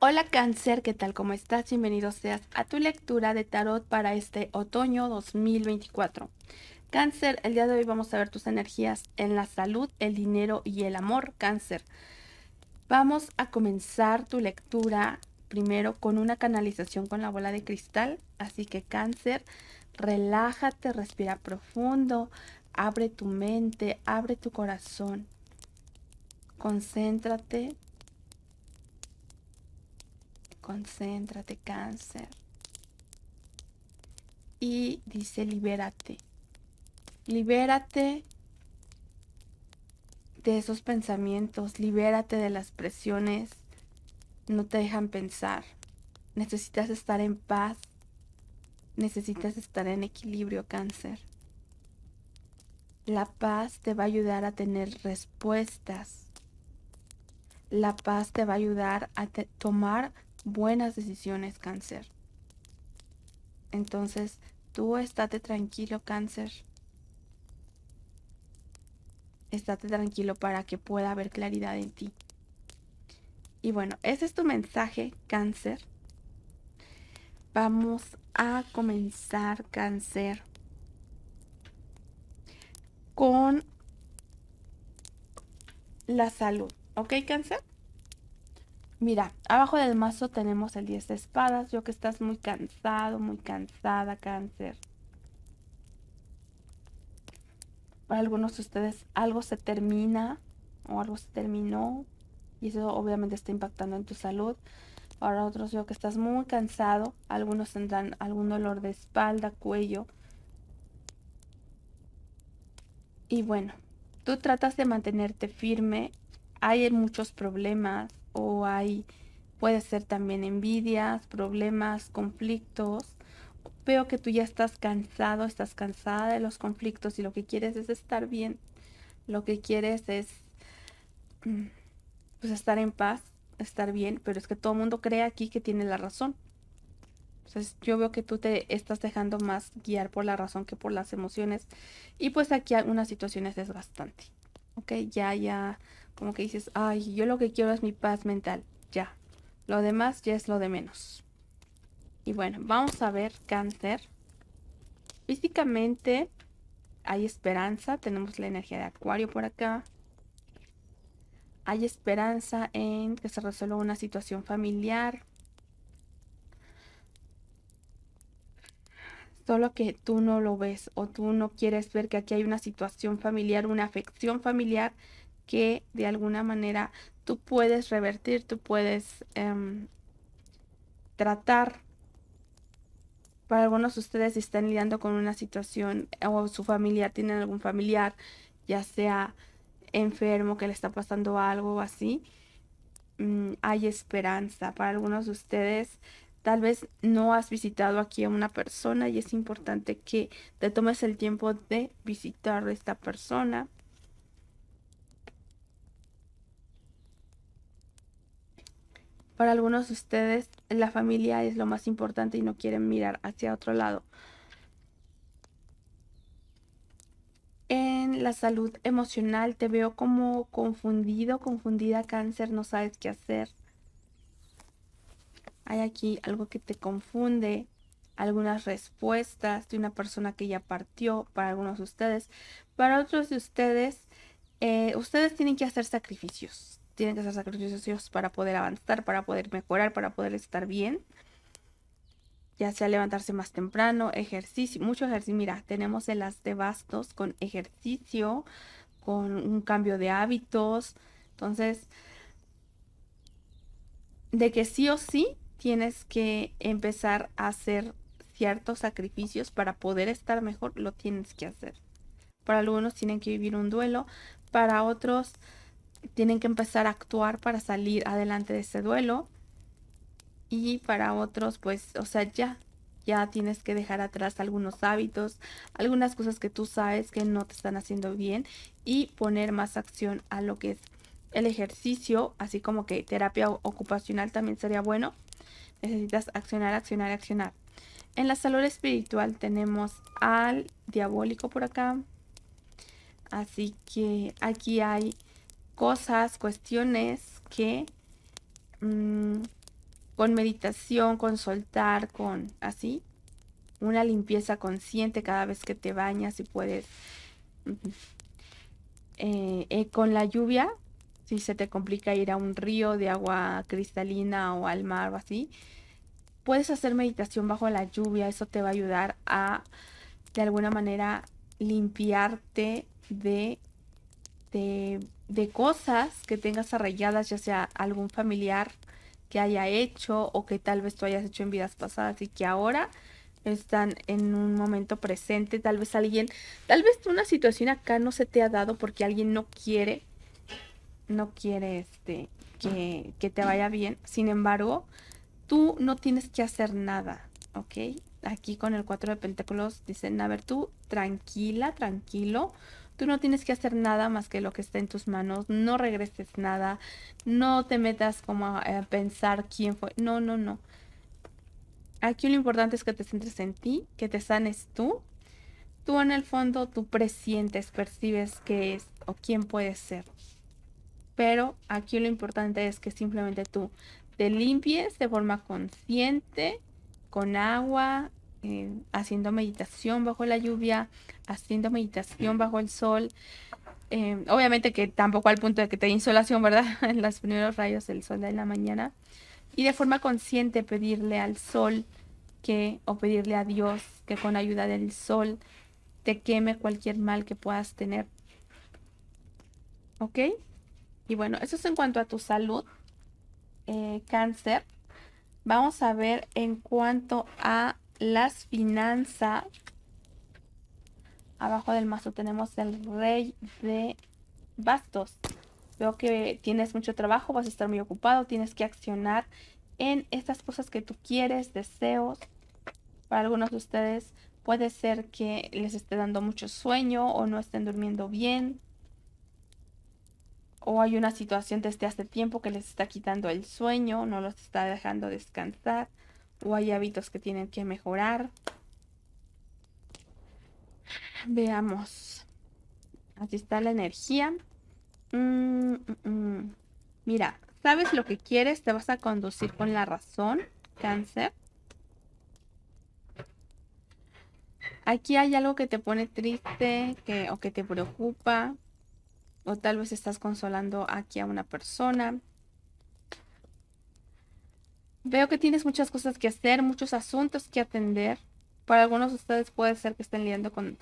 Hola Cáncer, ¿qué tal? ¿Cómo estás? Bienvenido seas a tu lectura de tarot para este otoño 2024. Cáncer, el día de hoy vamos a ver tus energías en la salud, el dinero y el amor. Cáncer, vamos a comenzar tu lectura primero con una canalización con la bola de cristal. Así que Cáncer, relájate, respira profundo, abre tu mente, abre tu corazón, concéntrate. Concéntrate, Cáncer. Y dice libérate. Libérate de esos pensamientos, libérate de las presiones, no te dejan pensar. Necesitas estar en paz, necesitas estar en equilibrio, Cáncer. La paz te va a ayudar a tener respuestas. La paz te va a ayudar a tomar buenas decisiones, Cáncer. Entonces, tú estate tranquilo, Cáncer. Estate tranquilo para que pueda haber claridad en ti. Y bueno, ese es tu mensaje, Cáncer. Vamos a comenzar, Cáncer, con la salud. ¿Ok, Cáncer? Mira, abajo del mazo tenemos el 10 de espadas. Yo que estás muy cansado, muy cansada, Cáncer. Para algunos de ustedes algo se termina o algo se terminó y eso obviamente está impactando en tu salud. Para otros veo que estás muy cansado. Algunos tendrán algún dolor de espalda, cuello. Y bueno, tú tratas de mantenerte firme. Hay muchos problemas o puede ser también envidias, problemas, conflictos. Veo que tú ya estás cansado, estás cansada de los conflictos y lo que quieres es estar bien. Lo que quieres es pues estar en paz, estar bien, pero es que todo el mundo cree aquí que tiene la razón. Entonces yo veo que tú te estás dejando más guiar por la razón que por las emociones. Y pues aquí algunas situaciones es bastante. Ok, ya, como que dices, ay, yo lo que quiero es mi paz mental. Ya. Lo demás ya es lo de menos. Y bueno, vamos a ver, Cáncer. Físicamente hay esperanza. Tenemos la energía de Acuario por acá. Hay esperanza en que se resuelva una situación familiar. Solo que tú no lo ves o tú no quieres ver que aquí hay una situación familiar, una afección familiar que de alguna manera tú puedes revertir, tú puedes tratar. Para algunos de ustedes si están lidiando con una situación o su familia, tienen algún familiar, ya sea enfermo, que le está pasando algo o así, hay esperanza. Para algunos de ustedes, tal vez no has visitado aquí a una persona y es importante que te tomes el tiempo de visitar a esta persona. Para algunos de ustedes, la familia es lo más importante y no quieren mirar hacia otro lado. En la salud emocional te veo como confundido, confundida, Cáncer, no sabes qué hacer. Hay aquí algo que te confunde, algunas respuestas de una persona que ya partió para algunos de ustedes. Para otros de ustedes, ustedes tienen que hacer sacrificios. Tienen que hacer sacrificios para poder avanzar, para poder mejorar, para poder estar bien. Ya sea levantarse más temprano, ejercicio, mucho ejercicio. Mira, tenemos el as de bastos con ejercicio, con un cambio de hábitos. Entonces, de que sí o sí tienes que empezar a hacer ciertos sacrificios para poder estar mejor, lo tienes que hacer. Para algunos tienen que vivir un duelo, para otros tienen que empezar a actuar para salir adelante de ese duelo y para otros pues, o sea, ya tienes que dejar atrás algunos hábitos, algunas cosas que tú sabes que no te están haciendo bien y poner más acción a lo que es el ejercicio, así como que terapia ocupacional también sería bueno. Necesitas accionar, accionar, accionar. En la salud espiritual tenemos al diabólico por acá. Así que aquí hay cosas, cuestiones que con meditación, con soltar, con así, una limpieza consciente cada vez que te bañas, si puedes. Con la lluvia, si se te complica ir a un río de agua cristalina o al mar o así, puedes hacer meditación bajo la lluvia. Eso te va a ayudar a, de alguna manera, limpiarte de cosas que tengas arraigadas, ya sea algún familiar que haya hecho o que tal vez tú hayas hecho en vidas pasadas y que ahora están en un momento presente. Tal vez una situación acá no se te ha dado porque alguien no quiere que te vaya bien. Sin embargo, tú no tienes que hacer nada, ¿ok? Aquí con el 4 de Pentáculos dicen, a ver, tú tranquila, tranquilo, tú no tienes que hacer nada más que lo que está en tus manos, no regreses nada, no te metas como a pensar quién fue, no, no, no. Aquí lo importante es que te centres en ti, que te sanes tú. Tú en el fondo, tú presientes, percibes qué es o quién puedes ser. Pero aquí lo importante es que simplemente tú te limpies de forma consciente, con agua, haciendo meditación bajo la lluvia, haciendo meditación bajo el sol. Obviamente que tampoco al punto de que te dé insolación, ¿verdad? En los primeros rayos del sol de la mañana. Y de forma consciente pedirle al sol o pedirle a Dios que con ayuda del sol te queme cualquier mal que puedas tener. ¿Ok? Y bueno, eso es en cuanto a tu salud, cáncer. Vamos a ver en cuanto a las finanzas. Abajo del mazo tenemos el rey de bastos. Veo que tienes mucho trabajo, vas a estar muy ocupado, tienes que accionar en estas cosas que tú quieres, deseos. Para algunos de ustedes puede ser que les esté dando mucho sueño o no estén durmiendo bien. O hay una situación desde hace tiempo que les está quitando el sueño, no los está dejando descansar. O hay hábitos que tienen que mejorar. Veamos. Así está la energía. Mira, sabes lo que quieres, te vas a conducir con la razón, cáncer. Aquí hay algo que te pone triste o que te preocupa. O tal vez estás consolando aquí a una persona. Veo que tienes muchas cosas que hacer, muchos asuntos que atender. Para algunos de ustedes puede ser que estén lidiando con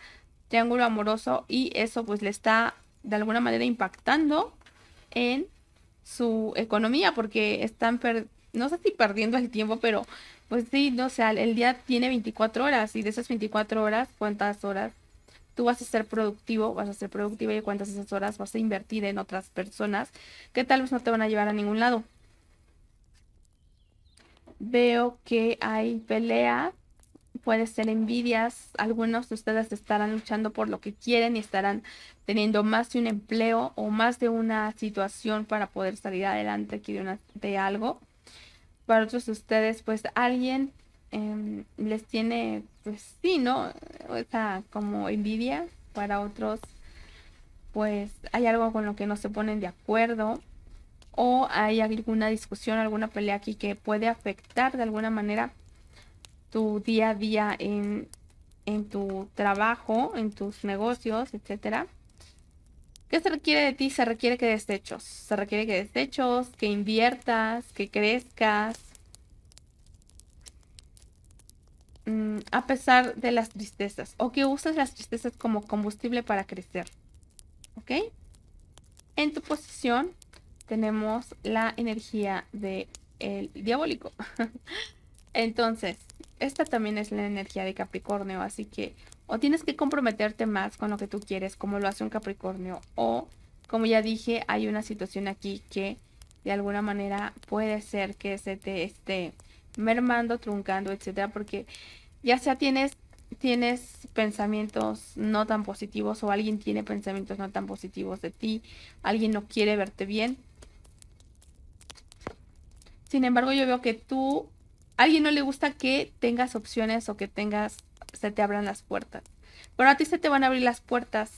triángulo amoroso y eso pues le está de alguna manera impactando en su economía porque están, no sé si perdiendo el tiempo, pero pues sí, no sé, el día tiene 24 horas y de esas 24 horas, ¿cuántas horas tú vas a ser productivo, vas a ser productiva y cuántas de esas horas vas a invertir en otras personas que tal vez no te van a llevar a ningún lado? Veo que hay peleas, puede ser envidias, algunos de ustedes estarán luchando por lo que quieren y estarán teniendo más de un empleo o más de una situación para poder salir adelante aquí de algo. Para otros de ustedes, pues alguien les tiene, pues sí, ¿no? Esa como envidia. Para otros, pues hay algo con lo que no se ponen de acuerdo o hay alguna discusión, alguna pelea aquí que puede afectar de alguna manera tu día a día en tu trabajo, en tus negocios, etcétera. ¿Qué se requiere de ti? Se requiere que desechos. Se requiere que desechos, que inviertas, que crezcas. A pesar de las tristezas. O que uses las tristezas como combustible para crecer. ¿Ok? En tu posición tenemos la energía del diabólico. Entonces, esta también es la energía de Capricornio, así que o tienes que comprometerte más con lo que tú quieres, como lo hace un Capricornio, o como ya dije, hay una situación aquí que de alguna manera puede ser que se te esté mermando, truncando, etcétera, porque ya sea tienes pensamientos no tan positivos o alguien tiene pensamientos no tan positivos de ti, alguien no quiere verte bien. Sin embargo, yo veo que a alguien no le gusta que tengas opciones o que se te abran las puertas. Pero a ti se te van a abrir las puertas,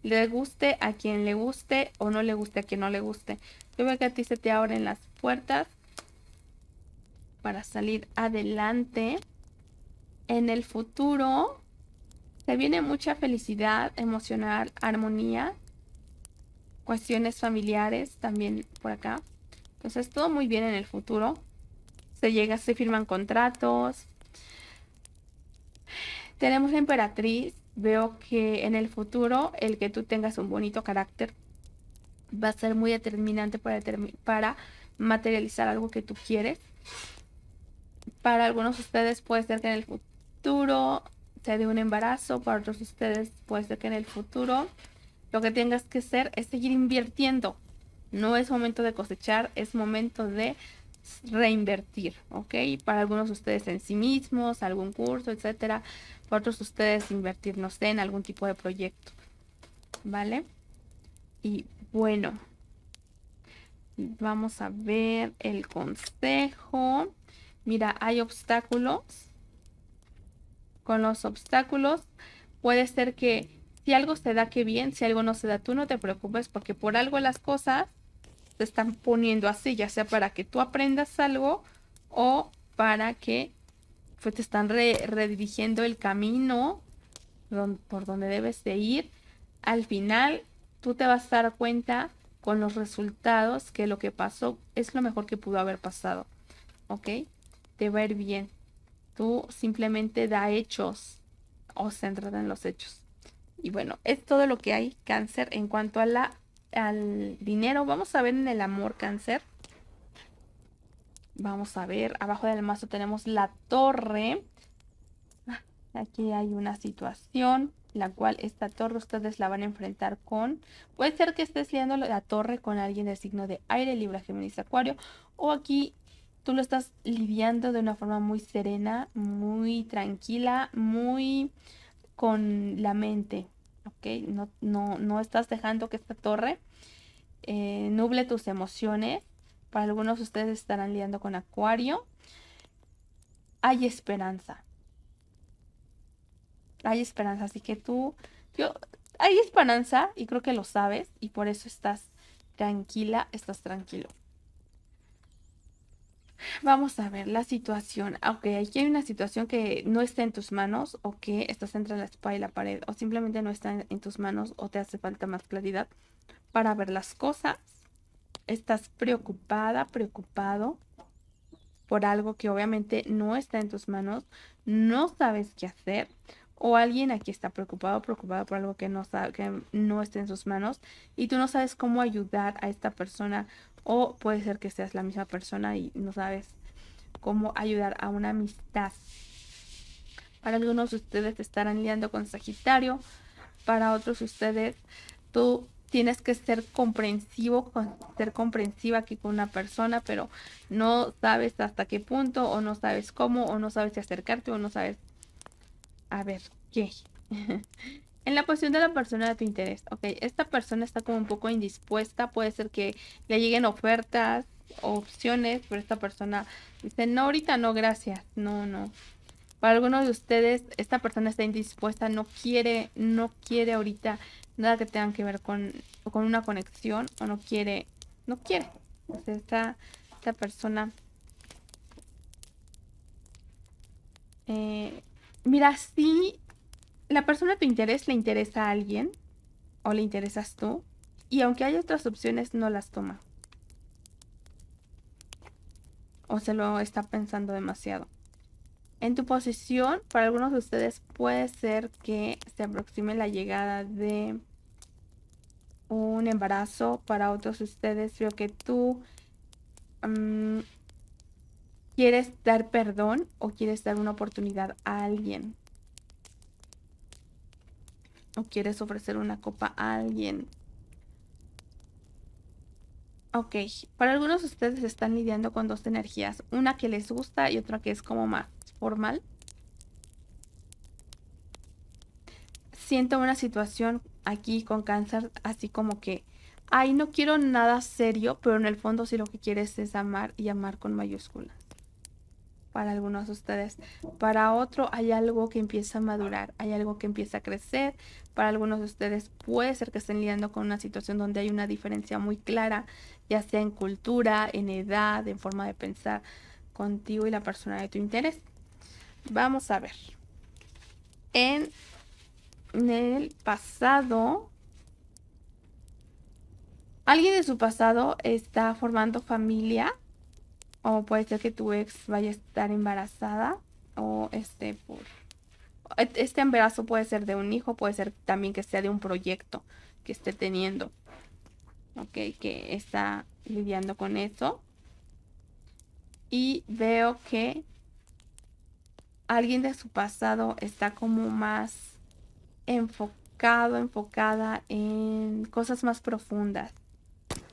le guste a quien le guste o no le guste a quien no le guste. Yo veo que a ti se te abren las puertas para salir adelante. En el futuro se viene mucha felicidad emocional, armonía, cuestiones familiares también por acá. Entonces todo muy bien en el futuro. Se firman contratos. Tenemos la emperatriz. Veo que en el futuro el que tú tengas un bonito carácter va a ser muy determinante para materializar algo que tú quieres. Para algunos de ustedes puede ser que en el futuro se dé un embarazo. Para otros de ustedes puede ser que en el futuro lo que tengas que hacer es seguir invirtiendo. No es momento de cosechar, es momento de reinvertir, ¿ok? Para algunos de ustedes en sí mismos, algún curso, etcétera. Para otros de ustedes invertir, no sé, en algún tipo de proyecto, ¿vale? Y bueno, vamos a ver el consejo. Mira, hay obstáculos. Con los obstáculos puede ser que si algo se da, que bien, si algo no se da, tú no te preocupes porque por algo las cosas se están poniendo así, ya sea para que tú aprendas algo o para que pues, te están redirigiendo el camino por donde debes de ir. Al final, tú te vas a dar cuenta con los resultados que lo que pasó es lo mejor que pudo haber pasado, ¿ok? Te va a ir bien. Tú simplemente da hechos o céntrate en los hechos. Y bueno, es todo lo que hay, Cáncer, en cuanto a al dinero. Vamos a ver en el amor, Cáncer. Vamos a ver, abajo del mazo tenemos la torre. Aquí hay una situación, la cual esta torre ustedes la van a enfrentar con... Puede ser que estés liando la torre con alguien del signo de aire, Libra, Géminis, Acuario. O aquí tú lo estás lidiando de una forma muy serena, muy tranquila, muy con la mente, ¿ok? No estás dejando que esta torre nuble tus emociones. Para algunos de ustedes estarán lidiando con Acuario. Hay esperanza. Hay esperanza, así que hay esperanza y creo que lo sabes y por eso estás tranquila, estás tranquilo. Vamos a ver la situación. Ok, aquí hay una situación que no está en tus manos o que estás entre la espada y la pared o simplemente no está en tus manos o te hace falta más claridad para ver las cosas. Estás preocupada, preocupado por algo que obviamente no está en tus manos, no sabes qué hacer, o alguien aquí está preocupado, preocupada por algo que no sabe, que no está en sus manos, y tú no sabes cómo ayudar a esta persona, o puede ser que seas la misma persona y no sabes cómo ayudar a una amistad. Para algunos de ustedes estarán lidiando con Sagitario, para otros de ustedes tú tienes que ser comprensivo, ser comprensiva aquí con una persona, pero no sabes hasta qué punto, o no sabes cómo, o no sabes si acercarte, o no sabes a ver qué. En la posición de la persona de tu interés, ok, esta persona está como un poco indispuesta, puede ser que le lleguen ofertas o opciones, pero esta persona dice, no, ahorita no, gracias, no. Para algunos de ustedes, esta persona está indispuesta, no quiere ahorita nada que tenga que ver con una conexión, o no quiere. O sea, esta persona, mira, si la persona de tu interés le interesa a alguien, o le interesas tú, y aunque hay otras opciones, no las toma. O se lo está pensando demasiado. En tu posición, para algunos de ustedes puede ser que se aproxime la llegada de un embarazo. Para otros de ustedes veo que tú quieres dar perdón o quieres dar una oportunidad a alguien. O quieres ofrecer una copa a alguien. Ok, para algunos de ustedes están lidiando con dos energías. Una que les gusta y otra que es como más formal. Siento una situación aquí con Cáncer así como que, ay, no quiero nada serio, pero en el fondo sí lo que quieres es amar, y amar con mayúsculas. Para algunos de ustedes. Para otro hay algo que empieza a madurar, hay algo que empieza a crecer. Para algunos de ustedes puede ser que estén lidiando con una situación donde hay una diferencia muy clara, ya sea en cultura, en edad, en forma de pensar contigo y la persona de tu interés. Vamos a ver. En el pasado, alguien de su pasado está formando familia, o puede ser que tu ex vaya a estar embarazada, o este embarazo puede ser de un hijo, puede ser también que sea de un proyecto que esté teniendo, ok, que está lidiando con eso. Y veo que alguien de su pasado está como más enfocada en cosas más profundas,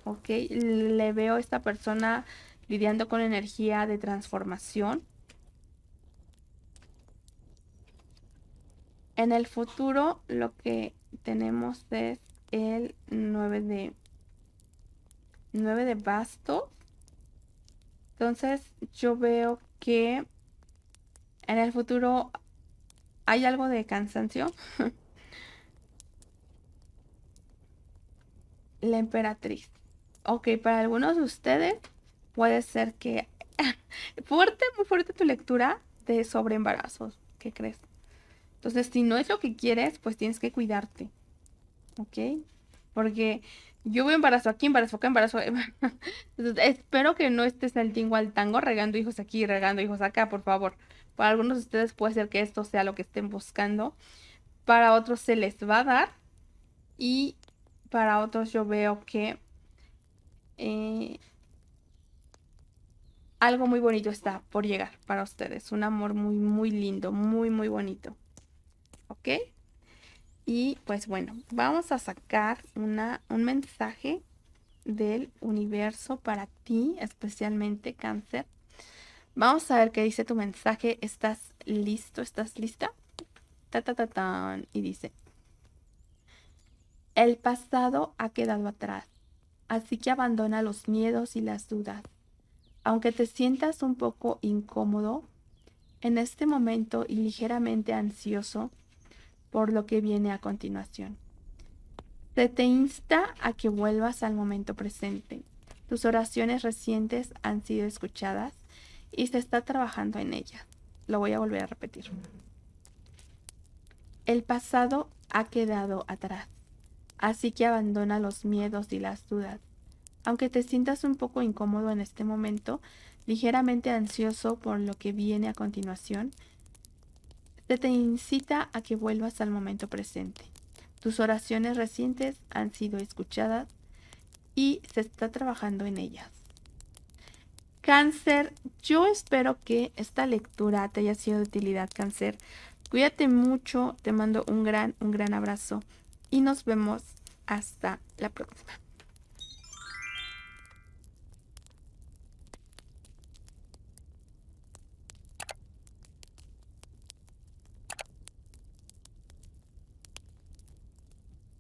ok. Le veo a esta persona lidiando con energía de transformación. En el futuro lo que tenemos es el 9 de bastos. Entonces yo veo que en el futuro hay algo de cansancio. La emperatriz. Ok, para algunos de ustedes puede ser que fuerte, muy fuerte tu lectura de sobre embarazos. ¿Qué crees? Entonces, si no es lo que quieres, pues tienes que cuidarte. ¿Ok? Porque yo veo embarazo aquí, embarazo acá, embarazo. Entonces, espero que no estés al tingo al tango regando hijos aquí, regando hijos acá, por favor. Para algunos de ustedes puede ser que esto sea lo que estén buscando. Para otros se les va a dar. Y para otros yo veo que eh, algo muy bonito está por llegar para ustedes. Un amor muy, muy lindo, muy, muy bonito. ¿Ok? Y pues bueno, vamos a sacar un mensaje del universo para ti, especialmente Cáncer. Vamos a ver qué dice tu mensaje. ¿Estás listo? ¿Estás lista? Ta, ta, ta, tan. Y dice, el pasado ha quedado atrás, así que abandona los miedos y las dudas. Aunque te sientas un poco incómodo en este momento y ligeramente ansioso por lo que viene a continuación, se te insta a que vuelvas al momento presente. Tus oraciones recientes han sido escuchadas y se está trabajando en ellas. Lo voy a volver a repetir. El pasado ha quedado atrás, así que abandona los miedos y las dudas. Aunque te sientas un poco incómodo en este momento, ligeramente ansioso por lo que viene a continuación, se te incita a que vuelvas al momento presente. Tus oraciones recientes han sido escuchadas y se está trabajando en ellas. Cáncer, yo espero que esta lectura te haya sido de utilidad, Cáncer. Cuídate mucho, te mando un gran abrazo y nos vemos hasta la próxima.